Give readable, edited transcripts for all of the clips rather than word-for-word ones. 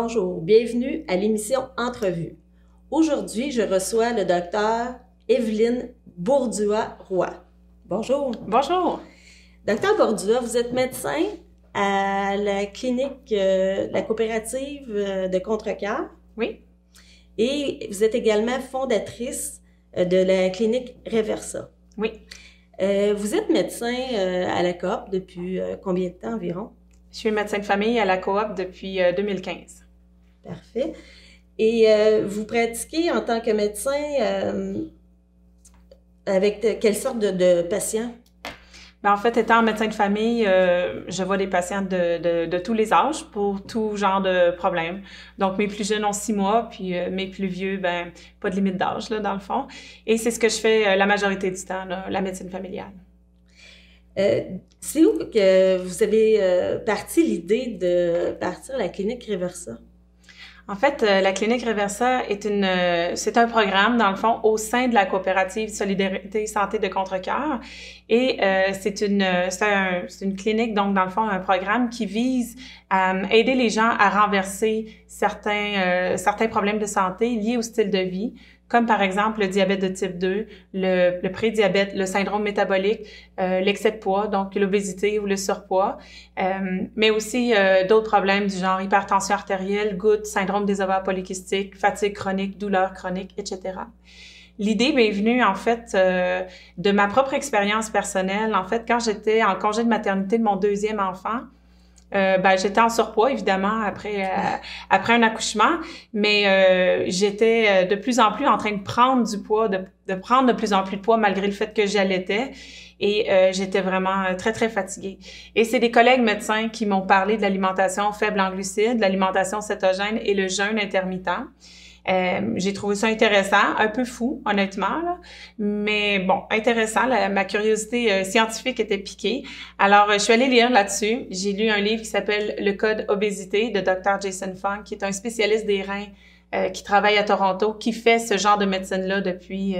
Bonjour, bienvenue à l'émission Entrevue. Aujourd'hui, je reçois le docteur Evelyne Bourdua-Roy. Bonjour. Bonjour. Docteur Bourdua, vous êtes médecin à la clinique, la coopérative de Contrecœur. Oui. Et vous êtes également fondatrice de la clinique Reversa. Oui. Vous êtes médecin à la coop depuis combien de temps environ? Je suis médecin de famille à la coop depuis 2015. Parfait. Et vous pratiquez en tant que médecin avec quelle sorte de patients? En fait, étant médecin de famille, je vois des patients de tous les âges pour tout genre de problèmes. Donc, mes plus jeunes ont 6 mois, puis mes plus vieux, pas de limite d'âge, là, dans le fond. Et c'est ce que je fais la majorité du temps, là, la médecine familiale. C'est où que vous avez parti l'idée de partir à la clinique Reversa? En fait, la clinique Reversa c'est un programme, dans le fond, au sein de la coopérative Solidarité Santé de Contrecœur. Et c'est une clinique, donc, dans le fond, un programme qui vise à aider les gens à renverser certains problèmes de santé liés au style de vie, comme par exemple le diabète de type 2, le prédiabète, le syndrome métabolique, l'excès de poids, donc l'obésité ou le surpoids, mais aussi d'autres problèmes du genre hypertension artérielle, goutte, syndrome des ovaires polykystiques, fatigue chronique, douleur chronique, etc. L'idée m'est venue, en fait, de ma propre expérience personnelle. En fait, quand j'étais en congé de maternité de mon 2e enfant, j'étais en surpoids, évidemment, après un accouchement, mais j'étais de plus en plus en train de prendre du poids, de prendre de plus en plus de poids malgré le fait que j'allaitais. Et j'étais vraiment très, très fatiguée. Et c'est des collègues médecins qui m'ont parlé de l'alimentation faible en glucides, l'alimentation cétogène et le jeûne intermittent. J'ai trouvé ça intéressant, un peu fou, honnêtement, là. Mais bon, intéressant. Ma curiosité scientifique était piquée. Alors, je suis allée lire là-dessus. J'ai lu un livre qui s'appelle « Le code obésité » de Dr. Jason Fung, qui est un spécialiste des reins qui travaille à Toronto, qui fait ce genre de médecine-là depuis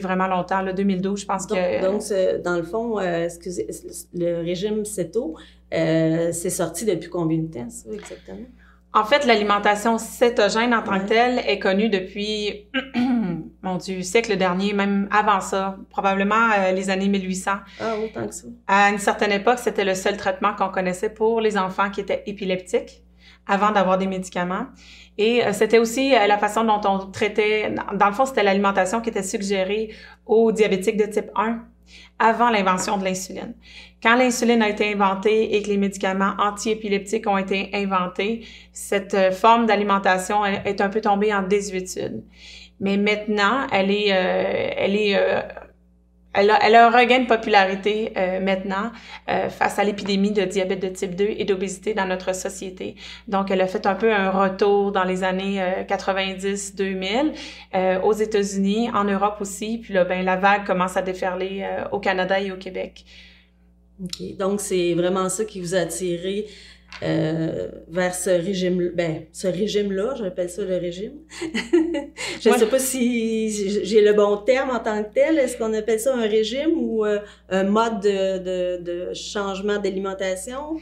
vraiment longtemps, là, 2012, je pense que... Donc, dans le fond, le régime CETO, c'est sorti depuis combien de temps, ça, exactement? En fait, l'alimentation cétogène en tant que telle est connue depuis, mon Dieu, siècle dernier, même avant ça, probablement les années 1800. Ah, autant que ça. À une certaine époque, c'était le seul traitement qu'on connaissait pour les enfants qui étaient épileptiques avant d'avoir des médicaments. Et c'était aussi la façon dont on traitait, dans le fond, c'était l'alimentation qui était suggérée aux diabétiques de type 1 avant l'invention de l'insuline. Quand l'insuline a été inventée et que les médicaments anti-épileptiques ont été inventés, cette forme d'alimentation est un peu tombée en désuétude. Mais maintenant, elle a un regain de popularité maintenant face à l'épidémie de diabète de type 2 et d'obésité dans notre société. Donc, elle a fait un peu un retour dans les années 90-2000 aux États-Unis, en Europe aussi. Puis là, la vague commence à déferler au Canada et au Québec. OK. Donc, c'est vraiment ça qui vous a attiré vers ce régime-là, j'appelle ça le régime. Je ne sais pas si j'ai le bon terme en tant que tel. Est-ce qu'on appelle ça un régime ou un mode de changement d'alimentation?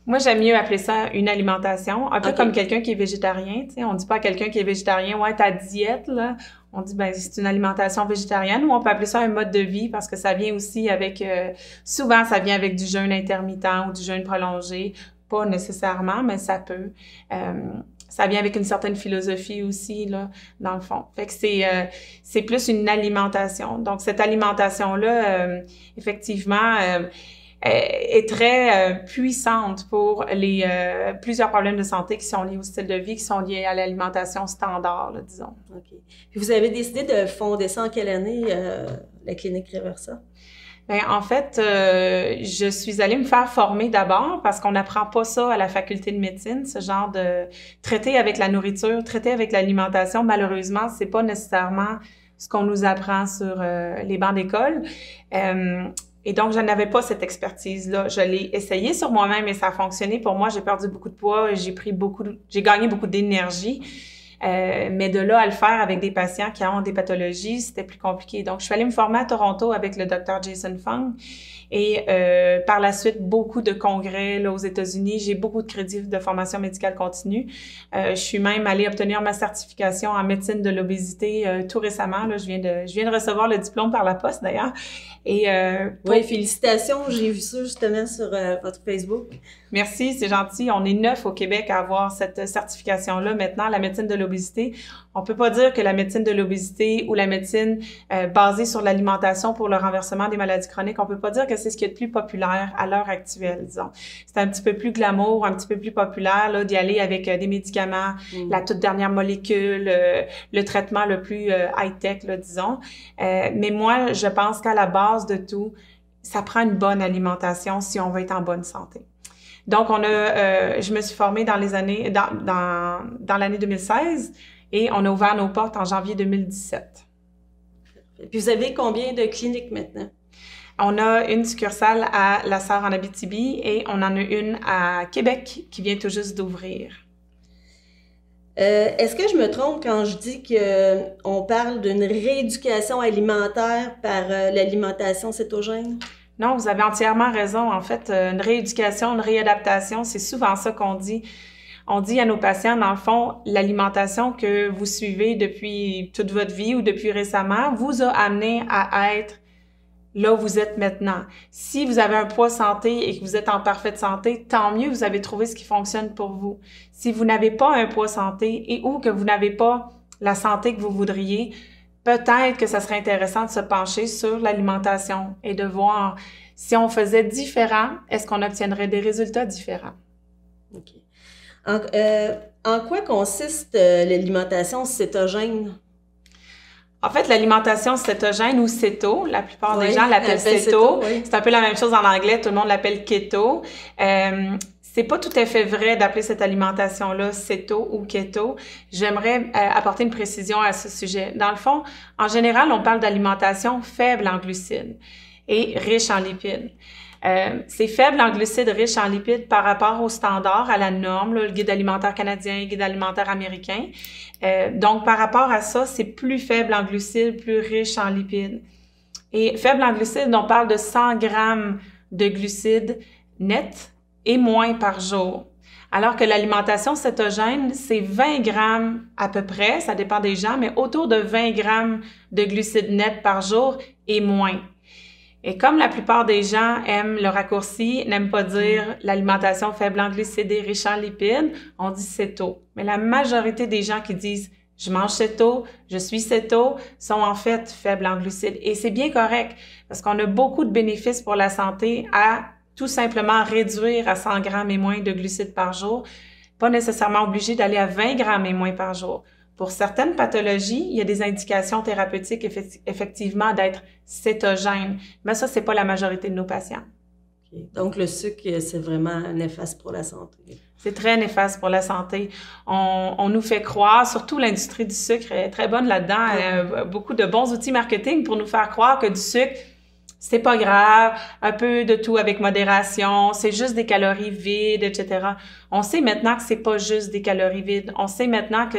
Moi, j'aime mieux appeler ça une alimentation, un peu comme quelqu'un qui est végétarien. Tu sais, on dit pas à quelqu'un qui est végétarien, ouais, ta diète, là. On dit, c'est une alimentation végétarienne, ou on peut appeler ça un mode de vie parce que ça vient aussi avec, souvent, ça vient avec du jeûne intermittent ou du jeûne prolongé. Pas nécessairement, mais ça peut. Ça vient avec une certaine philosophie aussi, là, dans le fond. Fait que c'est plus une alimentation. Donc, cette alimentation-là, effectivement, est très puissante pour les plusieurs problèmes de santé qui sont liés au style de vie, qui sont liés à l'alimentation standard, là, disons. OK. Puis vous avez décidé de fonder ça en quelle année, la clinique Reversa? En fait, je suis allée me faire former d'abord parce qu'on n'apprend pas ça à la faculté de médecine, ce genre de traiter avec la nourriture, traiter avec l'alimentation. Malheureusement, c'est pas nécessairement ce qu'on nous apprend sur les bancs d'école. Et donc, je n'avais pas cette expertise-là. Je l'ai essayé sur moi-même et ça a fonctionné pour moi. J'ai perdu beaucoup de poids, j'ai gagné beaucoup d'énergie. Mais de là à le faire avec des patients qui ont des pathologies, c'était plus compliqué. Donc, je suis allée me former à Toronto avec le Dr. Jason Fung. Et par la suite, beaucoup de congrès là, aux États-Unis. J'ai beaucoup de crédits de formation médicale continue. Je suis même allée obtenir ma certification en médecine de l'obésité tout récemment. Là, je viens de recevoir le diplôme par la poste d'ailleurs. Et oui, félicitations. J'ai vu ça justement sur votre Facebook. Merci, c'est gentil. On est 9 au Québec à avoir cette certification-là maintenant, la médecine de l'obésité. On peut pas dire que la médecine de l'obésité ou la médecine basée sur l'alimentation pour le renversement des maladies chroniques, on peut pas dire que c'est ce qui est le plus populaire à l'heure actuelle, disons. C'est un petit peu plus glamour, un petit peu plus populaire là d'y aller avec des médicaments, la toute dernière molécule, le traitement le plus high-tech, là, disons. Mais moi, je pense qu'à la base de tout, ça prend une bonne alimentation si on veut être en bonne santé. Donc, je me suis formée dans l'année 2016 et on a ouvert nos portes en janvier 2017. Puis vous avez combien de cliniques maintenant? On a une succursale à La Sarre en Abitibi et on en a une à Québec qui vient tout juste d'ouvrir. Est-ce que je me trompe quand je dis qu'on parle d'une rééducation alimentaire par l'alimentation cétogène? Non, vous avez entièrement raison. En fait, une rééducation, une réadaptation, c'est souvent ça qu'on dit. On dit à nos patients, dans le fond, l'alimentation que vous suivez depuis toute votre vie ou depuis récemment vous a amené à être là où vous êtes maintenant. Si vous avez un poids santé et que vous êtes en parfaite santé, tant mieux, vous avez trouvé ce qui fonctionne pour vous. Si vous n'avez pas un poids santé et ou que vous n'avez pas la santé que vous voudriez, peut-être que ça serait intéressant de se pencher sur l'alimentation et de voir si on faisait différent, est-ce qu'on obtiendrait des résultats différents? OK. En quoi consiste l'alimentation cétogène? En fait, l'alimentation cétogène ou céto, la plupart des gens l'appellent céto. Oui. C'est un peu la même chose en anglais, tout le monde l'appelle keto. C'est pas tout à fait vrai d'appeler cette alimentation-là céto ou keto. J'aimerais apporter une précision à ce sujet. Dans le fond, en général, on parle d'alimentation faible en glucides et riche en lipides. C'est faible en glucides, riche en lipides par rapport au standard, à la norme, là, le guide alimentaire canadien, le guide alimentaire américain. Donc, par rapport à ça, c'est plus faible en glucides, plus riche en lipides. Et faible en glucides, on parle de 100 grammes de glucides nets et moins par jour. Alors que l'alimentation cétogène, c'est 20 grammes à peu près, ça dépend des gens, mais autour de 20 grammes de glucides nets par jour et moins. Et comme la plupart des gens aiment le raccourci, n'aiment pas dire l'alimentation faible en glucides et riche en lipides, on dit céto. Mais la majorité des gens qui disent « je mange céto, je suis céto » sont en fait faibles en glucides. Et c'est bien correct parce qu'on a beaucoup de bénéfices pour la santé à tout simplement réduire à 100 grammes et moins de glucides par jour, pas nécessairement obligé d'aller à 20 grammes et moins par jour. Pour certaines pathologies, il y a des indications thérapeutiques effectivement d'être cétogène, mais ça, c'est pas la majorité de nos patients. Okay. Donc, le sucre, c'est vraiment néfaste pour la santé. C'est très néfaste pour la santé. On nous fait croire, surtout l'industrie du sucre est très bonne là-dedans, elle a beaucoup de bons outils marketing pour nous faire croire que du sucre, c'est pas grave, un peu de tout avec modération, c'est juste des calories vides, etc. On sait maintenant que c'est pas juste des calories vides. On sait maintenant que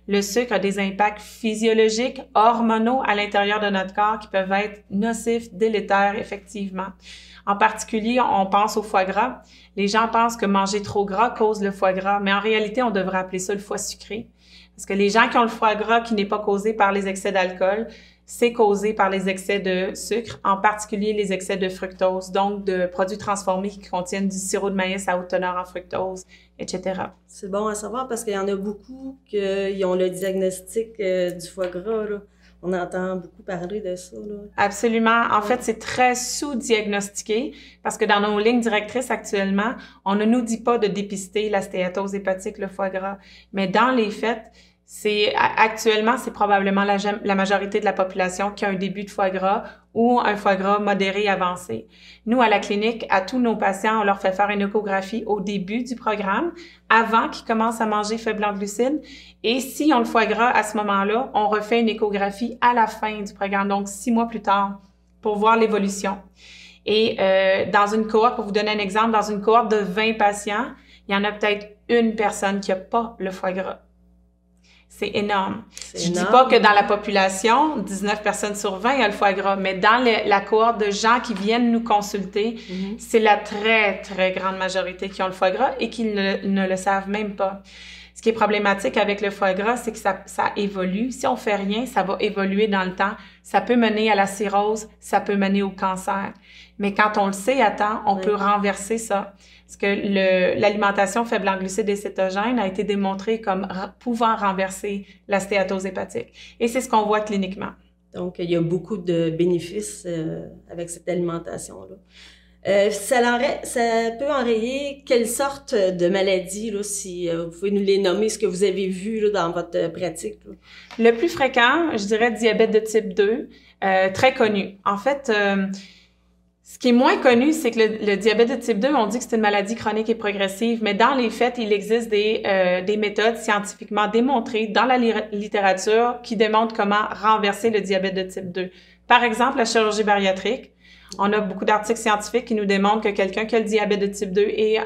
le sucre a des impacts physiologiques, hormonaux à l'intérieur de notre corps qui peuvent être nocifs, délétères, effectivement. En particulier, on pense au foie gras. Les gens pensent que manger trop gras cause le foie gras, mais en réalité, on devrait appeler ça le foie sucré. Parce que les gens qui ont le foie gras qui n'est pas causé par les excès d'alcool, c'est causé par les excès de sucre, en particulier les excès de fructose, donc de produits transformés qui contiennent du sirop de maïs à haute teneur en fructose, etc. C'est bon à savoir parce qu'il y en a beaucoup qui ont le diagnostic du foie gras, là. On entend beaucoup parler de ça, là. Absolument. En fait, c'est très sous-diagnostiqué parce que dans nos lignes directrices actuellement, on ne nous dit pas de dépister la stéatose hépatique, le foie gras. Mais dans les faits, actuellement, c'est probablement la majorité de la population qui a un début de foie gras ou un foie gras modéré avancé. Nous, à la clinique, à tous nos patients, on leur fait faire une échographie au début du programme, avant qu'ils commencent à manger faible en glucides. Et si on le foie gras à ce moment-là, on refait une échographie à la fin du programme, donc 6 mois plus tard, pour voir l'évolution. Et dans une cohorte, pour vous donner un exemple, dans une cohorte de 20 patients, il y en a peut-être une personne qui n'a pas le foie gras. C'est énorme. Je énorme. dis pas que dans la population, 19 personnes sur 20 ont le foie gras, mais dans la cohorte de gens qui viennent nous consulter, c'est la très, très grande majorité qui ont le foie gras et qui ne le savent même pas. Ce qui est problématique avec le foie gras, c'est que ça évolue. Si on fait rien, ça va évoluer dans le temps. Ça peut mener à la cirrhose, ça peut mener au cancer. Mais quand on le sait à temps, on peut renverser ça. Parce que l'alimentation faible en glucides et cétogènes a été démontrée comme pouvant renverser la stéatose hépatique. Et c'est ce qu'on voit cliniquement. Donc, il y a beaucoup de bénéfices avec cette alimentation-là. Ça peut enrayer quelle sorte de maladies, là, si vous pouvez nous les nommer, ce que vous avez vu là, dans votre pratique? Là. Le plus fréquent, je dirais diabète de type 2, très connu. En fait, ce qui est moins connu, c'est que le diabète de type 2, on dit que c'est une maladie chronique et progressive, mais dans les faits, il existe des méthodes scientifiquement démontrées dans la littérature qui démontrent comment renverser le diabète de type 2. Par exemple, la chirurgie bariatrique. On a beaucoup d'articles scientifiques qui nous démontrent que quelqu'un qui a le diabète de type 2 et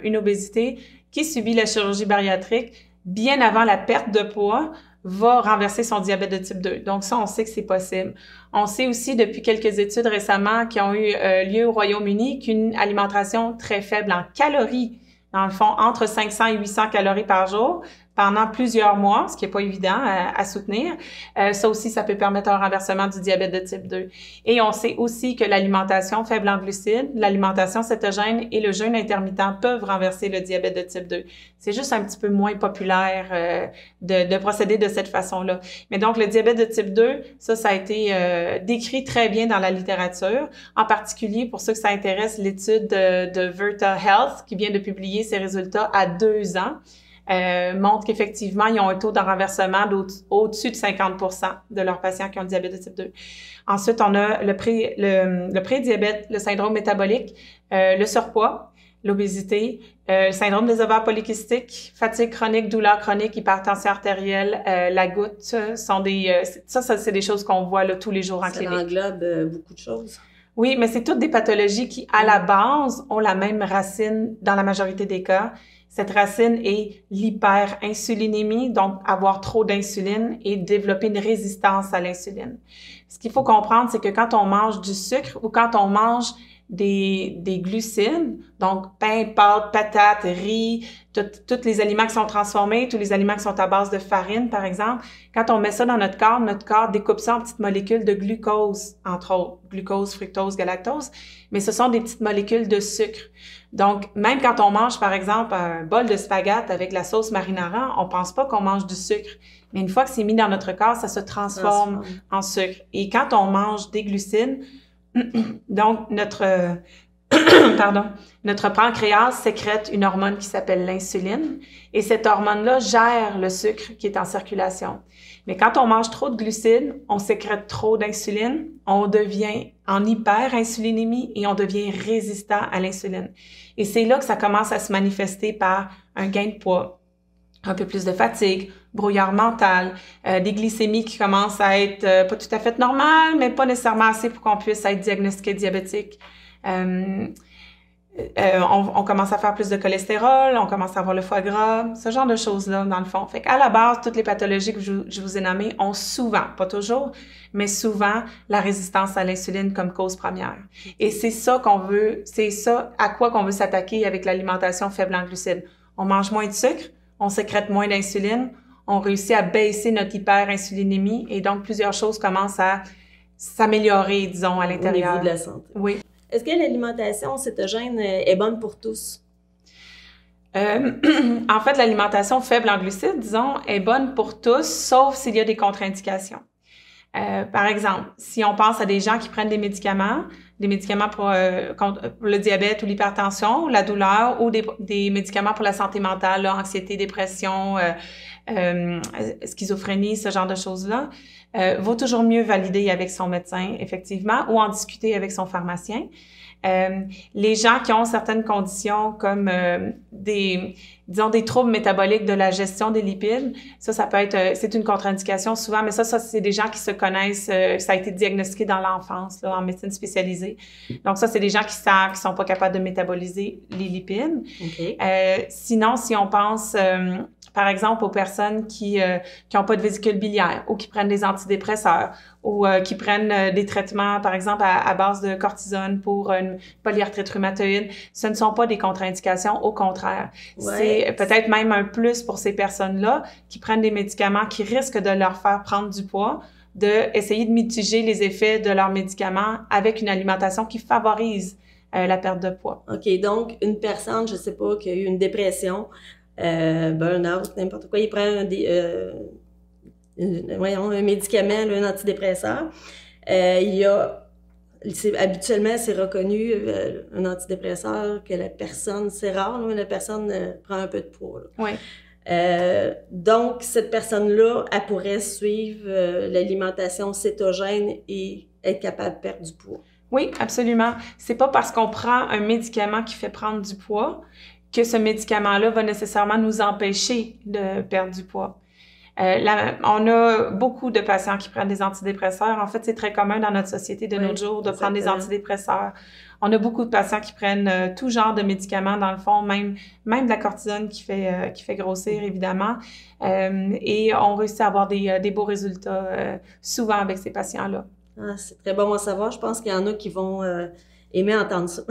une obésité qui subit la chirurgie bariatrique bien avant la perte de poids va renverser son diabète de type 2. Donc ça, on sait que c'est possible. On sait aussi depuis quelques études récemment qui ont eu lieu au Royaume-Uni qu'une alimentation très faible en calories, dans le fond, entre 500 et 800 calories par jour, pendant plusieurs mois, ce qui est pas évident à soutenir. Ça aussi, ça peut permettre un renversement du diabète de type 2. Et on sait aussi que l'alimentation faible en glucides, l'alimentation cétogène et le jeûne intermittent peuvent renverser le diabète de type 2. C'est juste un petit peu moins populaire de procéder de cette façon-là. Mais donc, le diabète de type 2, ça a été décrit très bien dans la littérature. En particulier, pour ceux que ça intéresse, l'étude de Virta Health, qui vient de publier ses résultats à 2 ans, montre qu'effectivement, ils ont un taux de renversement au-dessus de 50% de leurs patients qui ont le diabète de type 2. Ensuite, on a le prédiabète, le syndrome métabolique, le surpoids, l'obésité, le syndrome des ovaires polykystiques, fatigue chronique, douleur chronique, hypertension artérielle, la goutte, ça c'est des choses qu'on voit là, tous les jours en clinique. Ça englobe beaucoup de choses. Oui, mais c'est toutes des pathologies qui, à la base, ont la même racine dans la majorité des cas. Cette racine est l'hyperinsulinémie, donc avoir trop d'insuline et développer une résistance à l'insuline. Ce qu'il faut comprendre, c'est que quand on mange du sucre ou quand on mange des glucides, donc pain, pâtes, patates, riz, tous les aliments qui sont transformés, tous les aliments qui sont à base de farine, par exemple, quand on met ça dans notre corps découpe ça en petites molécules de glucose, entre autres, glucose, fructose, galactose, mais ce sont des petites molécules de sucre. Donc, même quand on mange, par exemple, un bol de spaghettes avec la sauce marinara, on pense pas qu'on mange du sucre. Mais une fois que c'est mis dans notre corps, ça se transforme en sucre. Et quand on mange des glucides, donc notre pancréas sécrète une hormone qui s'appelle l'insuline. Et cette hormone-là gère le sucre qui est en circulation. Mais quand on mange trop de glucides, on sécrète trop d'insuline, on devient en hyperinsulinémie et on devient résistant à l'insuline. Et c'est là que ça commence à se manifester par un gain de poids, un peu plus de fatigue, brouillard mental, des glycémies qui commencent à être pas tout à fait normales, mais pas nécessairement assez pour qu'on puisse être diagnostiqué diabétique. On commence à faire plus de cholestérol, on commence à avoir le foie gras, ce genre de choses-là, dans le fond. Fait qu'à la base, toutes les pathologies que je vous ai nommées ont souvent, pas toujours, mais souvent, la résistance à l'insuline comme cause première. Et c'est ça qu'on veut, c'est ça à quoi qu'on veut s'attaquer avec l'alimentation faible en glucides. On mange moins de sucre, on sécrète moins d'insuline, on réussit à baisser notre hyperinsulinémie et donc plusieurs choses commencent à s'améliorer, disons, à l'intérieur. Au niveau de la santé. Oui. Est-ce que l'alimentation cétogène est bonne pour tous? En fait, l'alimentation faible en glucides, disons, est bonne pour tous, sauf s'il y a des contre-indications. Par exemple, si on pense à des gens qui prennent des médicaments pour le diabète ou l'hypertension, ou la douleur, ou des médicaments pour la santé mentale, là, anxiété, dépression, schizophrénie, ce genre de choses-là, vaut toujours mieux valider avec son médecin, effectivement, ou en discuter avec son pharmacien. Les gens qui ont certaines conditions comme des troubles métaboliques de la gestion des lipides, ça peut être, c'est une contre-indication souvent, mais ça c'est des gens qui se connaissent, ça a été diagnostiqué dans l'enfance, là, en médecine spécialisée. Donc ça, c'est des gens qui savent qu'ils sont pas capables de métaboliser les lipides. Okay. Sinon, si on pense par exemple, aux personnes qui ont pas de vésicule biliaire ou qui prennent des antidépresseurs ou qui prennent des traitements, par exemple, à base de cortisone pour une polyarthrite rhumatoïde, ce ne sont pas des contre-indications, au contraire. Ouais. C'est peut-être même un plus pour ces personnes-là qui prennent des médicaments qui risquent de leur faire prendre du poids, d'essayer de mitiger les effets de leurs médicaments avec une alimentation qui favorise la perte de poids. OK, donc une personne, je sais pas, qui a eu une dépression, burn-out, n'importe quoi, il prend un médicament, là, un antidépresseur. Habituellement, c'est reconnu, un antidépresseur, que la personne, c'est rare, là, mais la personne prend un peu de poids. Là. Oui. Donc, cette personne-là, elle pourrait suivre l'alimentation cétogène et être capable de perdre du poids. Oui, absolument. C'est pas parce qu'on prend un médicament qui fait prendre du poids que ce médicament-là va nécessairement nous empêcher de perdre du poids. On a beaucoup de patients qui prennent des antidépresseurs. En fait, c'est très commun dans notre société de nos jours de prendre des antidépresseurs. On a beaucoup de patients qui prennent tout genre de médicaments, dans le fond, même de la cortisone qui fait grossir, évidemment. Et on réussit à avoir des beaux résultats souvent avec ces patients-là. Ah, c'est très bon à savoir. Je pense qu'il y en a qui vont aimer entendre ça.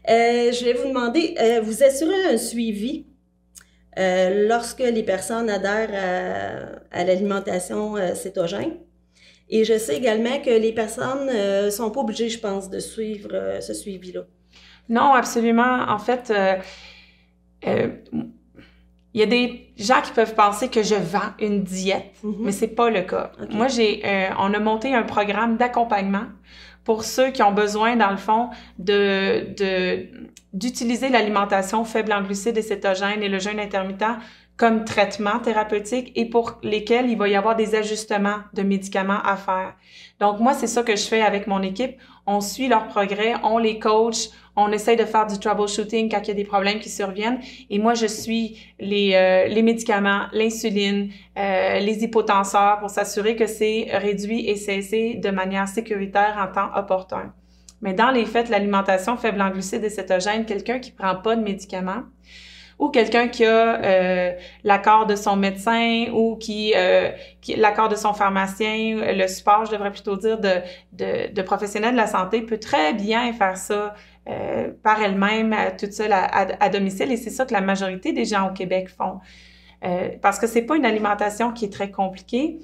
Je vais vous demander, vous assurez un suivi lorsque les personnes adhèrent à l'alimentation cétogène. Et je sais également que les personnes ne sont pas obligées, je pense, de suivre ce suivi-là. Non, absolument. En fait, il y a des gens qui peuvent penser que je vends une diète, mais c'est pas le cas. Okay. Moi, on a monté un programme d'accompagnement pour ceux qui ont besoin, dans le fond, d'utiliser l'alimentation faible en glucides et cétogène et le jeûne intermittent comme traitement thérapeutique et pour lesquels il va y avoir des ajustements de médicaments à faire. Donc, moi, c'est ça que je fais avec mon équipe. On suit leur progrès, on les coach, on essaye de faire du troubleshooting quand il y a des problèmes qui surviennent. Et moi, je suis les médicaments, l'insuline, les hypotenseurs pour s'assurer que c'est réduit et cessé de manière sécuritaire en temps opportun. Mais dans les faits, l'alimentation faible en glucides et cétogène, quelqu'un qui prend pas de médicaments, ou quelqu'un qui a l'accord de son médecin ou qui l'accord de son pharmacien, le support, je devrais plutôt dire, de professionnels de la santé peut très bien faire ça par elle-même, toute seule à domicile. Et c'est ça que la majorité des gens au Québec font. Parce que c'est pas une alimentation qui est très compliquée,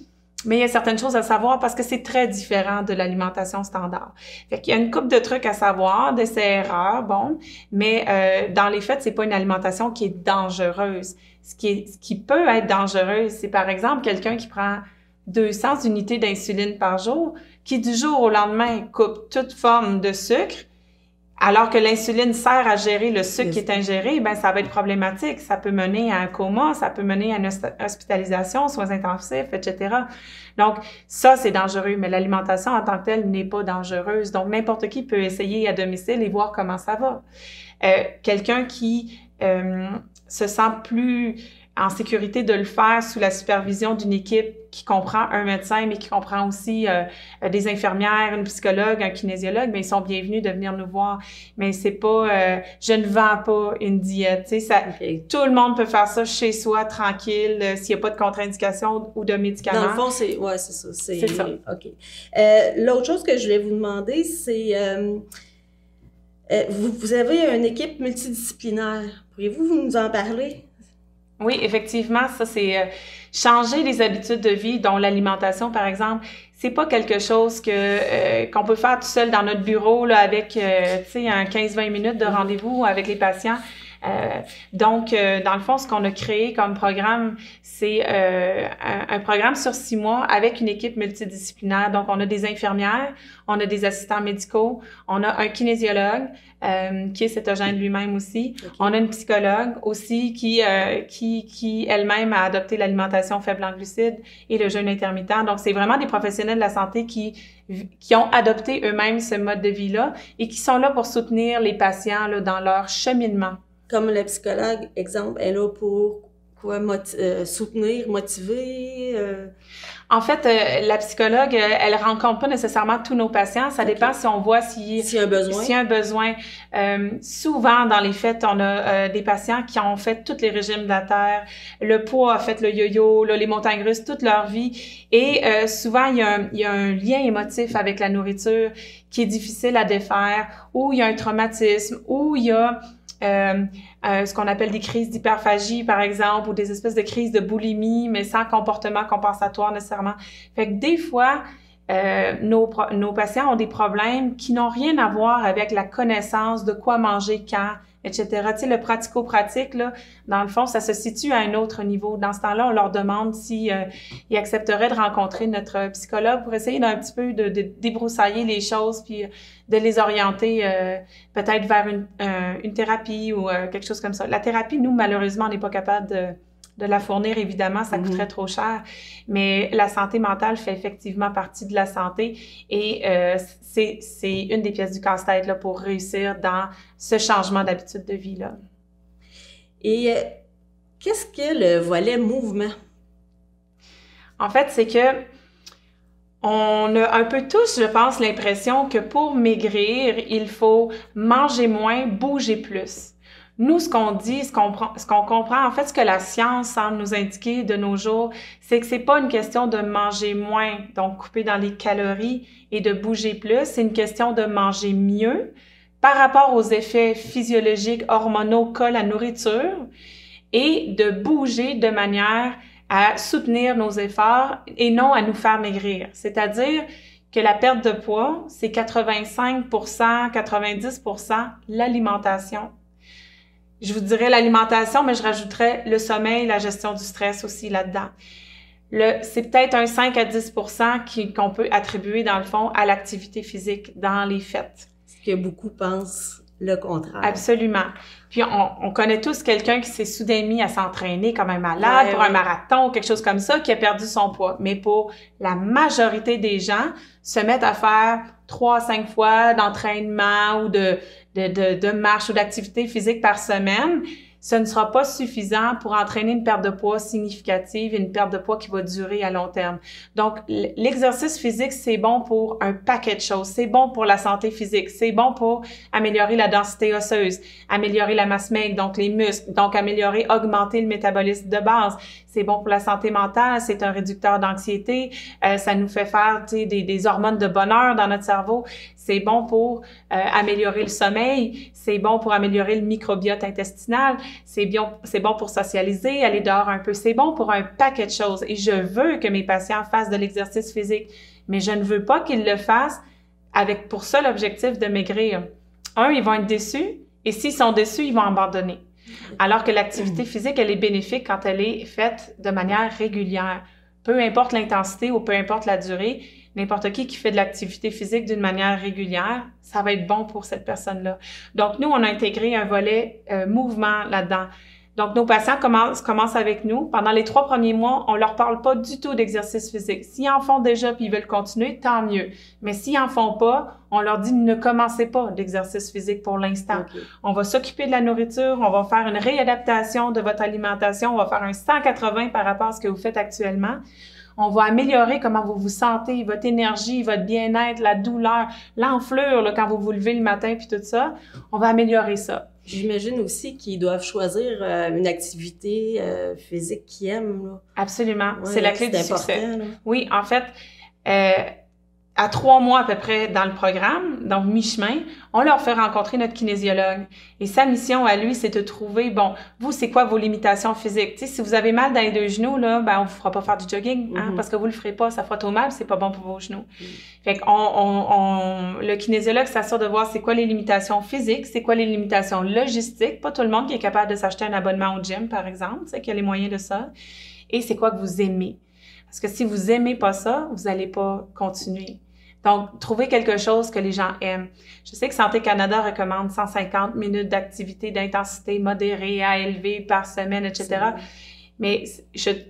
mais il y a certaines choses à savoir parce que c'est très différent de l'alimentation standard. Fait qu'il y a une couple de trucs à savoir, d'essais-erreurs, bon, mais dans les faits, c'est pas une alimentation qui est dangereuse. Ce qui peut être dangereux, c'est par exemple quelqu'un qui prend 200 unités d'insuline par jour, qui du jour au lendemain coupe toute forme de sucre, alors que l'insuline sert à gérer le sucre qui est ingéré, ben ça va être problématique. Ça peut mener à un coma, ça peut mener à une hospitalisation, soins intensifs, etc. Donc, ça, c'est dangereux, mais l'alimentation en tant que telle n'est pas dangereuse. Donc, n'importe qui peut essayer à domicile et voir comment ça va. Quelqu'un qui se sent plus en sécurité de le faire sous la supervision d'une équipe qui comprend un médecin, mais qui comprend aussi des infirmières, une psychologue, un kinésiologue, mais ils sont bienvenus de venir nous voir. Mais c'est pas, je ne vends pas une diète, tu sais, ça, tout le monde peut faire ça chez soi, tranquille, s'il n'y a pas de contre-indication ou de médicaments. Dans le fond, c'est ça. C'est ça. OK. L'autre chose que je voulais vous demander, c'est, vous avez une équipe multidisciplinaire. Pourriez-vous nous en parler? Oui, effectivement, ça c'est changer les habitudes de vie, dont l'alimentation par exemple. C'est pas quelque chose qu'on peut faire tout seul dans notre bureau là avec tu sais un 15-20 minutes de rendez-vous avec les patients. Donc, dans le fond, ce qu'on a créé comme programme, c'est un programme sur 6 mois avec une équipe multidisciplinaire. Donc, on a des infirmières, on a des assistants médicaux, on a un kinésiologue qui est cétogène lui-même aussi. Okay. On a une psychologue aussi qui elle-même a adopté l'alimentation faible en glucides et le jeûne intermittent. Donc, c'est vraiment des professionnels de la santé qui ont adopté eux-mêmes ce mode de vie-là et qui sont là pour soutenir les patients là, dans leur cheminement. Comme le psychologue, exemple, est là pour quoi? Soutenir, motiver? En fait, la psychologue, elle rencontre pas nécessairement tous nos patients. Ça dépend si on voit s'il y a un besoin. Souvent, dans les faits, on a des patients qui ont fait tous les régimes de la Terre. Le poids a fait le yo-yo, là, les montagnes russes toute leur vie. Et souvent, il y a un lien émotif avec la nourriture qui est difficile à défaire, ou il y a un traumatisme, ou il y a ce qu'on appelle des crises d'hyperphagie, par exemple, ou des espèces de crises de boulimie, mais sans comportement compensatoire nécessairement. Fait que des fois, nos patients ont des problèmes qui n'ont rien à voir avec la connaissance de quoi manger quand, etc. Tu sais, le pratico-pratique, là, dans le fond, ça se situe à un autre niveau. Dans ce temps-là, on leur demande si ils accepteraient de rencontrer notre psychologue pour essayer d'un petit peu de débroussailler les choses, puis de les orienter peut-être vers une thérapie ou quelque chose comme ça. La thérapie, nous, malheureusement, on n'est pas capable de la fournir, évidemment, ça coûterait trop cher. Mais la santé mentale fait effectivement partie de la santé et c'est une des pièces du casse-tête là, pour réussir dans ce changement d'habitude de vie-là. Et qu'est-ce que le volet mouvement? En fait, c'est que on a un peu tous, je pense, l'impression que pour maigrir, il faut manger moins, bouger plus. Nous, ce qu'on dit, ce qu'on comprend, en fait, ce que la science semble nous indiquer de nos jours, c'est que c'est pas une question de manger moins, donc couper dans les calories et de bouger plus, c'est une question de manger mieux par rapport aux effets physiologiques, hormonaux qu'a la nourriture et de bouger de manière à soutenir nos efforts et non à nous faire maigrir. C'est-à-dire que la perte de poids, c'est 85%, 90% l'alimentation. Je vous dirais l'alimentation, mais je rajouterais le sommeil, la gestion du stress aussi là-dedans. C'est peut-être un 5 à 10% qu'on peut attribuer, dans le fond, à l'activité physique dans les fêtes. Ce que beaucoup pensent le contraire. Absolument. Puis on connaît tous quelqu'un qui s'est soudain mis à s'entraîner comme un malade pour un marathon, quelque chose comme ça, qui a perdu son poids. Mais pour la majorité des gens, se mettre à faire 3 à 5 fois d'entraînement ou de marche ou d'activité physique par semaine, ce ne sera pas suffisant pour entraîner une perte de poids significative et une perte de poids qui va durer à long terme. Donc, l'exercice physique, c'est bon pour un paquet de choses. C'est bon pour la santé physique. C'est bon pour améliorer la densité osseuse, améliorer la masse maigre, donc les muscles, donc augmenter le métabolisme de base. C'est bon pour la santé mentale, c'est un réducteur d'anxiété, ça nous fait faire des hormones de bonheur dans notre cerveau. C'est bon pour améliorer le sommeil, c'est bon pour améliorer le microbiote intestinal, c'est bon pour socialiser, aller dehors un peu. C'est bon pour un paquet de choses. Et je veux que mes patients fassent de l'exercice physique, mais je ne veux pas qu'ils le fassent avec pour seul objectif de maigrir. Ils vont être déçus, et s'ils sont déçus, ils vont abandonner. Alors que l'activité physique, elle est bénéfique quand elle est faite de manière régulière. Peu importe l'intensité ou peu importe la durée, n'importe qui fait de l'activité physique d'une manière régulière, ça va être bon pour cette personne-là. Donc, nous, on a intégré un volet mouvement là-dedans. Donc, nos patients commencent avec nous. Pendant les 3 premiers mois, on leur parle pas du tout d'exercice physique. S'ils en font déjà puis ils veulent continuer, tant mieux. Mais s'ils en font pas, on leur dit ne commencez pas d'exercice physique pour l'instant. Okay. On va s'occuper de la nourriture, on va faire une réadaptation de votre alimentation, on va faire un 180 par rapport à ce que vous faites actuellement. On va améliorer comment vous vous sentez, votre énergie, votre bien-être, la douleur, l'enflure là, quand vous vous levez le matin puis tout ça. On va améliorer ça. J'imagine aussi qu'ils doivent choisir une activité physique qu'ils aiment. Là. Absolument. Ouais, c'est la clé du succès. Là. Oui, en fait, à 3 mois à peu près dans le programme, donc mi-chemin, on leur fait rencontrer notre kinésiologue. Et sa mission à lui, c'est de trouver, vous, c'est quoi vos limitations physiques? Tu sais, si vous avez mal dans les 2 genoux, là, on vous fera pas faire du jogging, hein, parce que vous le ferez pas, ça fera trop mal, c'est pas bon pour vos genoux. Fait que le kinésiologue s'assure de voir c'est quoi les limitations physiques, c'est quoi les limitations logistiques. Pas tout le monde qui est capable de s'acheter un abonnement au gym, par exemple, tu sais, qui a les moyens de ça. Et c'est quoi que vous aimez. Parce que si vous aimez pas ça, vous allez pas continuer. Donc, trouvez quelque chose que les gens aiment. Je sais que Santé Canada recommande 150 minutes d'activité d'intensité modérée à élevée par semaine, etc. Mais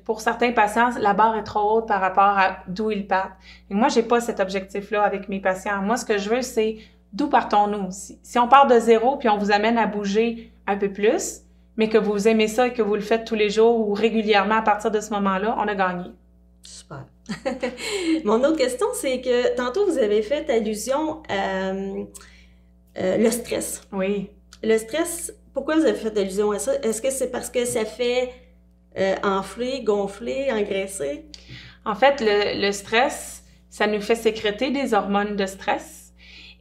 pour certains patients, la barre est trop haute par rapport à d'où ils partent. Et moi, j'ai pas cet objectif-là avec mes patients. Moi, ce que je veux, c'est d'où partons-nous? Si on part de 0 puis on vous amène à bouger un peu plus, mais que vous aimez ça et que vous le faites tous les jours ou régulièrement à partir de ce moment-là, on a gagné. Super. Mon autre question, c'est que tantôt, vous avez fait allusion à le stress. Oui. Le stress, pourquoi vous avez fait allusion à ça? Est-ce que c'est parce que ça fait enfler, gonfler, engraisser? En fait, le stress, ça nous fait sécréter des hormones de stress.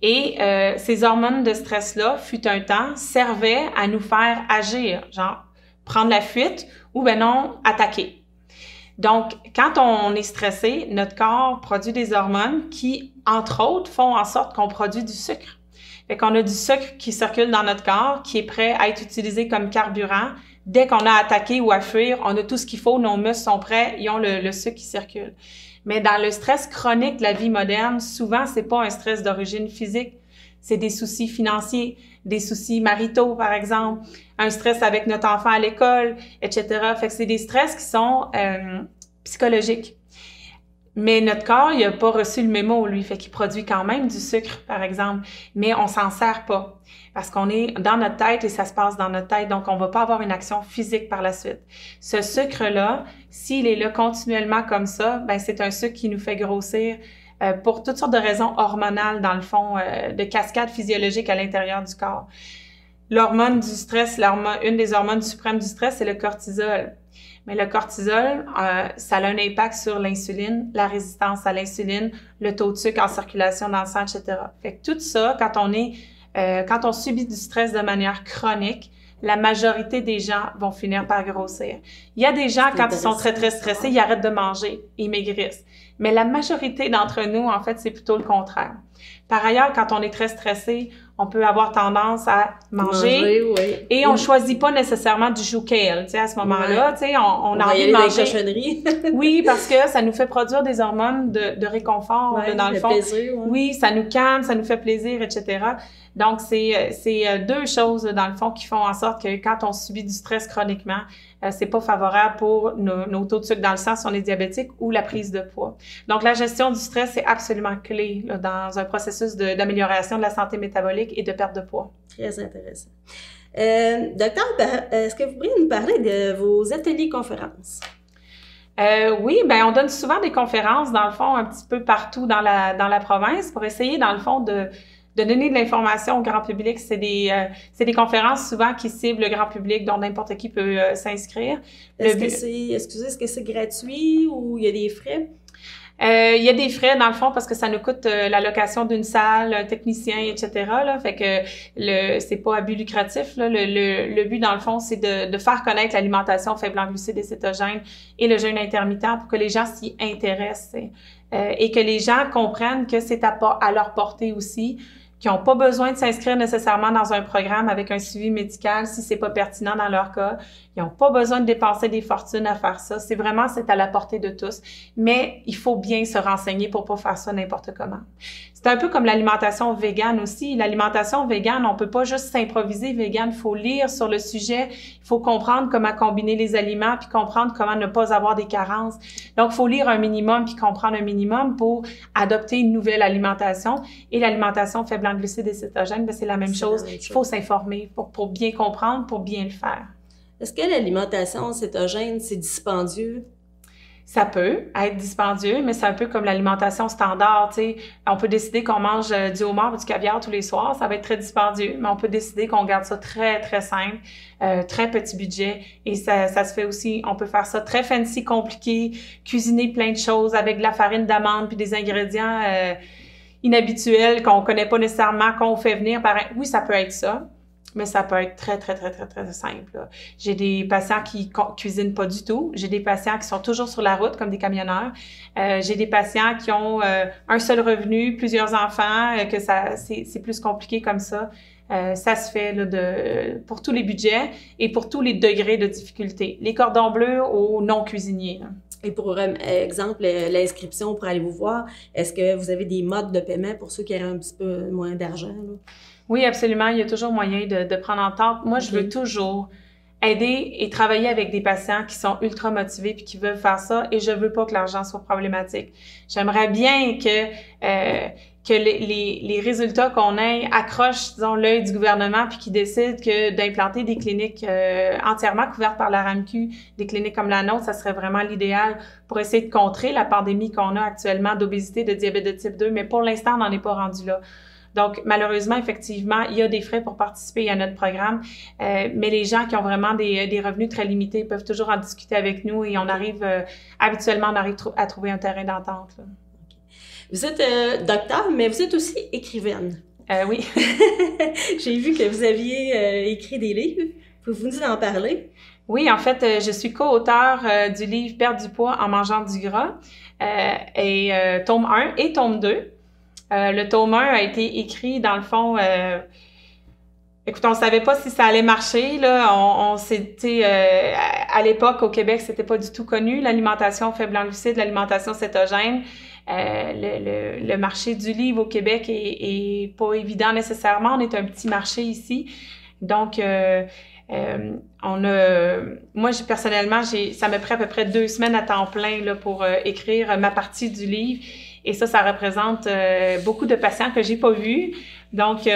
Et ces hormones de stress-là, fut un temps, servaient à nous faire agir, genre prendre la fuite ou ben non, attaquer. Donc, quand on est stressé, notre corps produit des hormones qui, entre autres, font en sorte qu'on produit du sucre. Fait qu'on a du sucre qui circule dans notre corps, qui est prêt à être utilisé comme carburant. Dès qu'on a attaqué ou à fuir, on a tout ce qu'il faut, nos muscles sont prêts, ils ont le sucre qui circule. Mais dans le stress chronique de la vie moderne, souvent, c'est pas un stress d'origine physique. C'est des soucis financiers, des soucis maritaux, par exemple, un stress avec notre enfant à l'école, etc. Fait que c'est des stress qui sont psychologiques. Mais notre corps, il a pas reçu le mémo, lui, fait qu'il produit quand même du sucre, par exemple, mais on s'en sert pas parce qu'on est dans notre tête et ça se passe dans notre tête, donc on va pas avoir une action physique par la suite. Ce sucre-là, s'il est là continuellement comme ça, ben c'est un sucre qui nous fait grossir pour toutes sortes de raisons hormonales, dans le fond, de cascades physiologiques à l'intérieur du corps. L'hormone du stress, une des hormones suprêmes du stress, c'est le cortisol. Mais le cortisol, ça a un impact sur l'insuline, la résistance à l'insuline, le taux de sucre en circulation dans le sang, etc. Fait que tout ça, quand on subit du stress de manière chronique, la majorité des gens vont finir par grossir. Il y a des gens, quand ils sont très, très stressés, ils arrêtent de manger, ils maigrissent. Mais la majorité d'entre nous, en fait, c'est plutôt le contraire. Par ailleurs, quand on est très stressé, on peut avoir tendance à manger oui. Et on choisit pas nécessairement du chou kale, tu sais, à ce moment-là, tu sais, on a envie de manger. Oui, parce que ça nous fait produire des hormones de réconfort, ouais, dans le fond. Plaisir, ouais. Oui, ça nous calme, ça nous fait plaisir, etc. Donc, c'est deux choses, dans le fond, qui font en sorte que quand on subit du stress chroniquement, c'est pas favorable pour nos taux de sucre dans le sang si on est diabétique ou la prise de poids. Donc, la gestion du stress est absolument clé là, dans un processus d'amélioration de la santé métabolique et de perte de poids. Très intéressant. Docteur, est-ce que vous pourriez nous parler de vos ateliers conférences? Oui, ben on donne souvent des conférences, dans le fond, un petit peu partout dans la province pour essayer, dans le fond, de donner de l'information au grand public. C'est des conférences souvent qui ciblent le grand public, dont n'importe qui peut s'inscrire. Est-ce que c'est gratuit ou il y a des frais? Il y a des frais, dans le fond, parce que ça nous coûte la location d'une salle, un technicien, etc. Là, fait que c'est pas à but lucratif. Là. Le but, dans le fond, c'est de faire connaître l'alimentation faible en glucides et cétogènes et le jeûne intermittent pour que les gens s'y intéressent et que les gens comprennent que c'est à leur portée aussi, qui n'ont pas besoin de s'inscrire nécessairement dans un programme avec un suivi médical si c'est pas pertinent dans leur cas. Ils n'ont pas besoin de dépenser des fortunes à faire ça. C'est à la portée de tous. Mais il faut bien se renseigner pour pas faire ça n'importe comment. C'est un peu comme l'alimentation végane aussi. L'alimentation végane, on peut pas juste s'improviser végane. Il faut lire sur le sujet. Il faut comprendre comment combiner les aliments puis comprendre comment ne pas avoir des carences. Donc, il faut lire un minimum puis comprendre un minimum pour adopter une nouvelle alimentation. Et l'alimentation faible en glucides et cétogènes, ben, c'est la même chose. Il faut s'informer pour bien comprendre, pour bien le faire. Est-ce que l'alimentation cétogène, c'est dispendieux? Ça peut être dispendieux, mais c'est un peu comme l'alimentation standard, tu sais. On peut décider qu'on mange du homard ou du caviar tous les soirs, ça va être très dispendieux, mais on peut décider qu'on garde ça très, très simple, très petit budget, et ça se fait aussi, on peut faire ça très fancy, compliqué, cuisiner plein de choses avec de la farine d'amande puis des ingrédients inhabituels qu'on connaît pas nécessairement, qu'on fait venir par... Oui, ça peut être ça. Mais ça peut être très, très, très, très, très simple. J'ai des patients qui cuisinent pas du tout. J'ai des patients qui sont toujours sur la route, comme des camionneurs. J'ai des patients qui ont un seul revenu, plusieurs enfants, que c'est plus compliqué comme ça. Ça se fait là, pour tous les budgets et pour tous les degrés de difficulté. Les cordons bleus aux non-cuisiniers. Là. Et pour exemple, l'inscription pour aller vous voir, est-ce que vous avez des modes de paiement pour ceux qui auraient un petit peu moins d'argent? Là? Oui, absolument. Il y a toujours moyen de prendre en compte. Moi, je veux toujours aider et travailler avec des patients qui sont ultra motivés puis qui veulent faire ça et je veux pas que l'argent soit problématique. J'aimerais bien que que les résultats qu'on ait accrochent, disons, l'œil du gouvernement puis qui décide que d'implanter des cliniques entièrement couvertes par la RAMQ, des cliniques comme la nôtre, ça serait vraiment l'idéal pour essayer de contrer la pandémie qu'on a actuellement d'obésité, de diabète de type 2, mais pour l'instant, on n'en est pas rendu là. Donc, malheureusement, effectivement, il y a des frais pour participer à notre programme, mais les gens qui ont vraiment des revenus très limités peuvent toujours en discuter avec nous et on arrive, habituellement, on arrive à trouver un terrain d'entente. Là. Vous êtes docteur, mais vous êtes aussi écrivaine. Oui. J'ai vu que vous aviez écrit des livres. Pouvez-vous nous en parler? Oui, en fait, je suis co-auteure du livre « Perdre du poids en mangeant du gras » tome 1 et tome 2. Le tome 1 a été écrit, dans le fond, écoute, on savait pas si ça allait marcher, là. On s'était, à l'époque, au Québec, c'était pas du tout connu, l'alimentation faible en glucides, l'alimentation cétogène. Le marché du livre au Québec est pas évident nécessairement. On est un petit marché ici. Donc, moi, personnellement, ça me prend à peu près 2 semaines à temps plein, là, pour écrire ma partie du livre. Et ça représente beaucoup de patients que j'ai pas vus. Donc,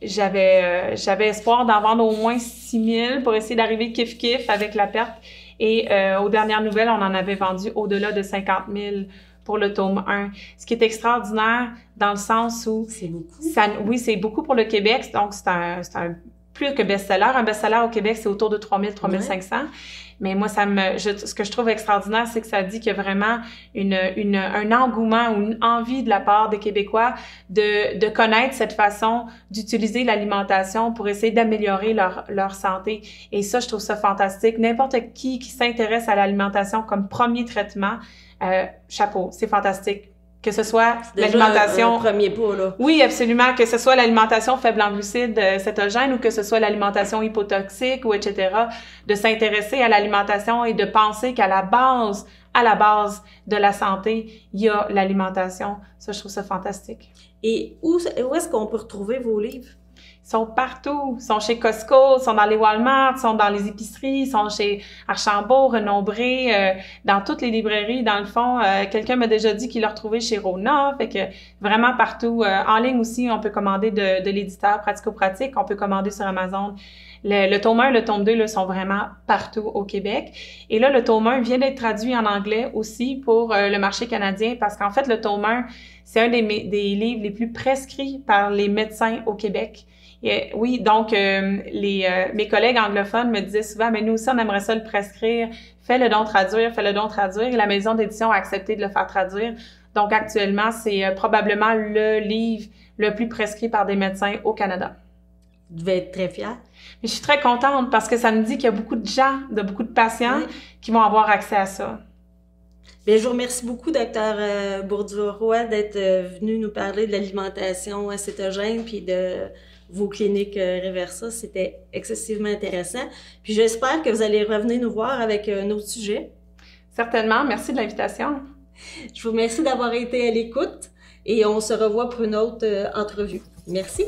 j'avais espoir d'en vendre au moins 6 000 pour essayer d'arriver kiff-kiff avec la perte. Et aux dernières nouvelles, on en avait vendu au-delà de 50 000 pour le tome 1. Ce qui est extraordinaire dans le sens où... C'est beaucoup. Oui, c'est beaucoup pour le Québec. Donc, c'est un plus que best-seller. Un best-seller au Québec, c'est autour de 3 000, 3 500. Ouais. Mais moi, ce que je trouve extraordinaire, c'est que ça dit qu'il y a vraiment un engouement ou une envie de la part des Québécois de connaître cette façon d'utiliser l'alimentation pour essayer d'améliorer leur santé. Et ça, je trouve ça fantastique. N'importe qui s'intéresse à l'alimentation comme premier traitement, chapeau, c'est fantastique. Que ce soit l'alimentation... un premier pas, là. Oui, absolument. Que ce soit l'alimentation faible en glucides cétogène ou que ce soit l'alimentation hypotoxique ou etc. De s'intéresser à l'alimentation et de penser qu'à la base de la santé, il y a l'alimentation. Ça, je trouve ça fantastique. Et où est-ce qu'on peut retrouver vos livres? Ils sont partout. Ils sont chez Costco, ils sont dans les Walmart, ils sont dans les épiceries, ils sont chez Archambault, Renombré, dans toutes les librairies. Dans le fond, quelqu'un m'a déjà dit qu'il l'a retrouvé chez Rona. Fait que vraiment partout. En ligne aussi, on peut commander de l'éditeur Pratico-Pratique. On peut commander sur Amazon. Le tome 1 et le tome 2 là, sont vraiment partout au Québec. Et là, le tome 1 vient d'être traduit en anglais aussi pour le marché canadien parce qu'en fait, le tome 1, c'est un des livres les plus prescrits par les médecins au Québec. Et, oui, donc mes collègues anglophones me disaient souvent, mais nous aussi, on aimerait ça le prescrire. Fais-le donc traduire. Et la maison d'édition a accepté de le faire traduire. Donc, actuellement, c'est probablement le livre le plus prescrit par des médecins au Canada. Vous devez être très fière. Mais je suis très contente parce que ça me dit qu'il y a beaucoup de gens, beaucoup de patients qui vont avoir accès à ça. Bien, je vous remercie beaucoup, Dr Bourdieu-Roy, d'être venu nous parler de l'alimentation cétogène puis de vos cliniques Reversa. C'était excessivement intéressant. Puis j'espère que vous allez revenir nous voir avec un autre sujet. Certainement. Merci de l'invitation. Je vous remercie d'avoir été à l'écoute et on se revoit pour une autre entrevue. Merci.